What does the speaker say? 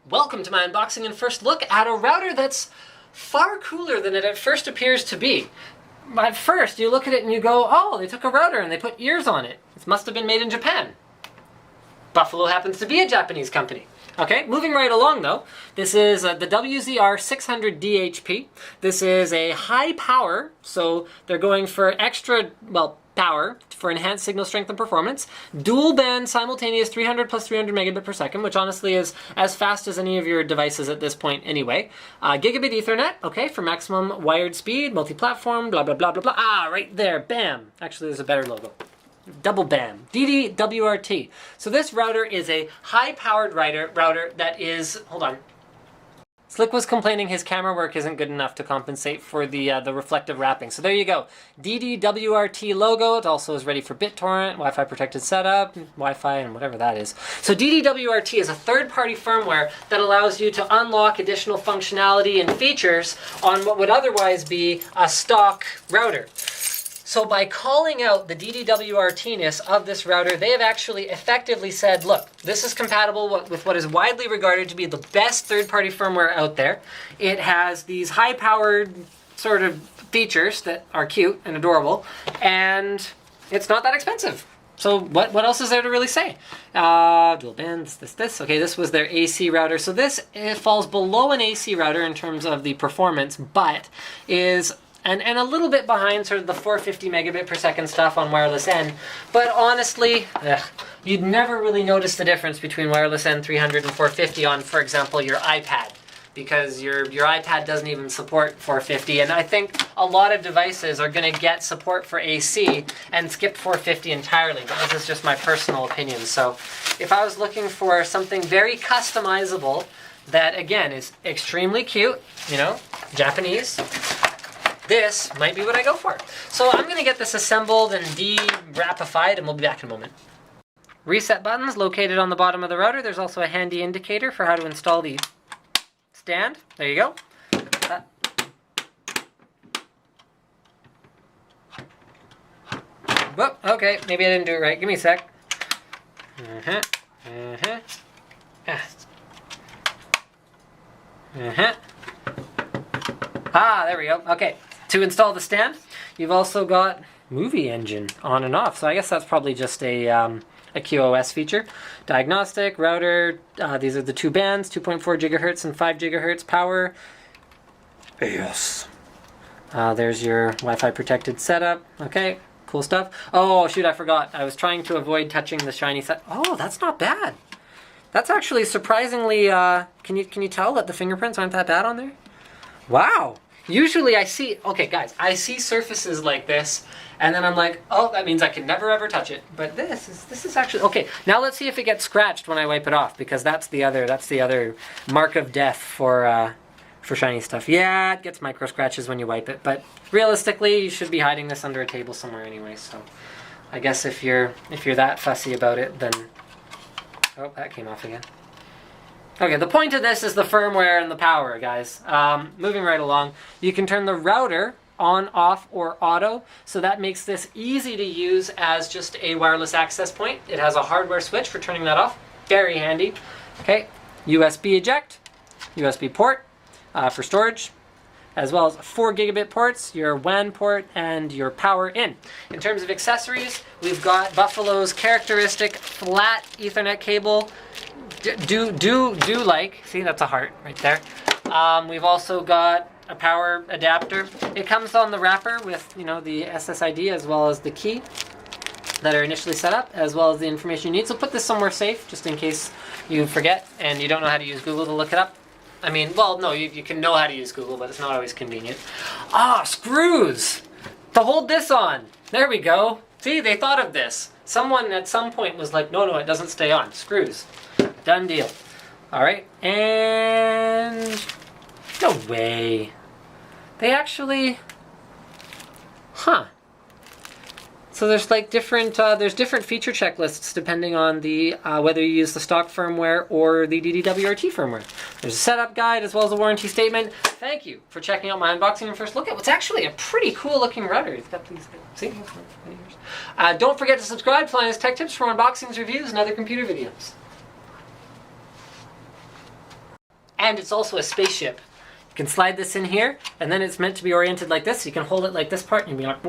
Welcome to my unboxing and first look at a router that's far cooler than it at first appears to be. At first, you look at it and you go, oh, they took a router and they put ears on it. It must have been made in Japan. Buffalo happens to be a Japanese company. Okay, moving right along though, this is the WZR-600DHP. This is a high power, so they're going for extra, power for enhanced signal strength and performance. Dual band simultaneous 300 plus 300 megabit per second, which honestly is as fast as any of your devices at this point anyway. Gigabit Ethernet, okay, for maximum wired speed, multi-platform, blah, blah, blah, blah, blah. Ah, right there, bam. Actually, there's a better logo. Double bam, DD-WRT. So this router is a high-powered router that is, hold on. Slick was complaining his camera work isn't good enough to compensate for the reflective wrapping. So there you go. DD-WRT logo. It also is ready for BitTorrent, Wi-Fi protected setup, Wi-Fi, and whatever that is. So DD-WRT is a third-party firmware that allows you to unlock additional functionality and features on what would otherwise be a stock router. So by calling out the DD-WRT-ness of this router, they have actually effectively said, look, this is compatible with what is widely regarded to be the best third-party firmware out there. It has these high-powered sort of features that are cute and adorable, and it's not that expensive. So what else is there to really say? Dual bands, this. Okay, this was their AC router. So this falls below an AC router in terms of the performance, but is and a little bit behind sort of the 450 megabit per second stuff on wireless N. But honestly, you'd never really notice the difference between wireless N 300 and 450 on, for example, your iPad, because your iPad doesn't even support 450. And I think a lot of devices are going to get support for AC and skip 450 entirely. But this is just my personal opinion. So if I was looking for something very customizable that, again, is extremely cute, you know, Japanese, this might be what I go for. So I'm going to get this assembled and de-wrapified, and we'll be back in a moment. Reset buttons located on the bottom of the router. There's also a handy indicator for how to install the stand. There you go. Whoop, okay, maybe I didn't do it right. Give me a sec. Ah, there we go. Okay. To install the stand, you've also got movie engine on and off. So I guess that's probably just a QoS feature. Diagnostic, router, these are the two bands, 2.4 gigahertz and 5 gigahertz power. Yes. There's your Wi-Fi protected setup. Okay, cool stuff. Oh, shoot, I forgot. I was trying to avoid touching the shiny set. Oh, that's not bad. That's actually surprisingly, can you tell that the fingerprints aren't that bad on there? Wow. Usually I see, okay guys, I see surfaces like this, and then I'm like, oh, that means I can never ever touch it. But this is actually, okay, now let's see if it gets scratched when I wipe it off, because that's the other mark of death for shiny stuff. Yeah, it gets micro scratches when you wipe it, but realistically, you should be hiding this under a table somewhere anyway, so I guess if you're that fussy about it, then, oh, that came off again. Okay, the point of this is the firmware and the power, guys. Moving right along, you can turn the router on, off, or auto, so that makes this easy to use as just a wireless access point. It has a hardware switch for turning that off. Very handy. Okay, USB eject, USB port for storage, as well as 4 gigabit ports, your WAN port, and your power in. In terms of accessories, we've got Buffalo's characteristic flat Ethernet cable. See, that's a heart right there. We've also got a power adapter. It comes on the wrapper with, you know, the SSID as well as the key that are initially set up, as well as the information you need. So put this somewhere safe, just in case you forget and you don't know how to use Google to look it up. I mean, well, no, you can know how to use Google, but it's not always convenient. Ah, screws to hold this on. There we go. See, they thought of this. Someone at some point was like, no, it doesn't stay on. Screws. Done deal. All right, and no way. They actually, So there's like different feature checklists depending on the whether you use the stock firmware or the DD-WRT firmware. There's a setup guide as well as a warranty statement. Thank you for checking out my unboxing and first look at what's actually a pretty cool looking router. It's got these, see? Don't forget to subscribe to Linus Tech Tips for unboxings, reviews, and other computer videos. And it's also a spaceship. You can slide this in here, and then it's meant to be oriented like this. You can hold it like this part, and you'll be like...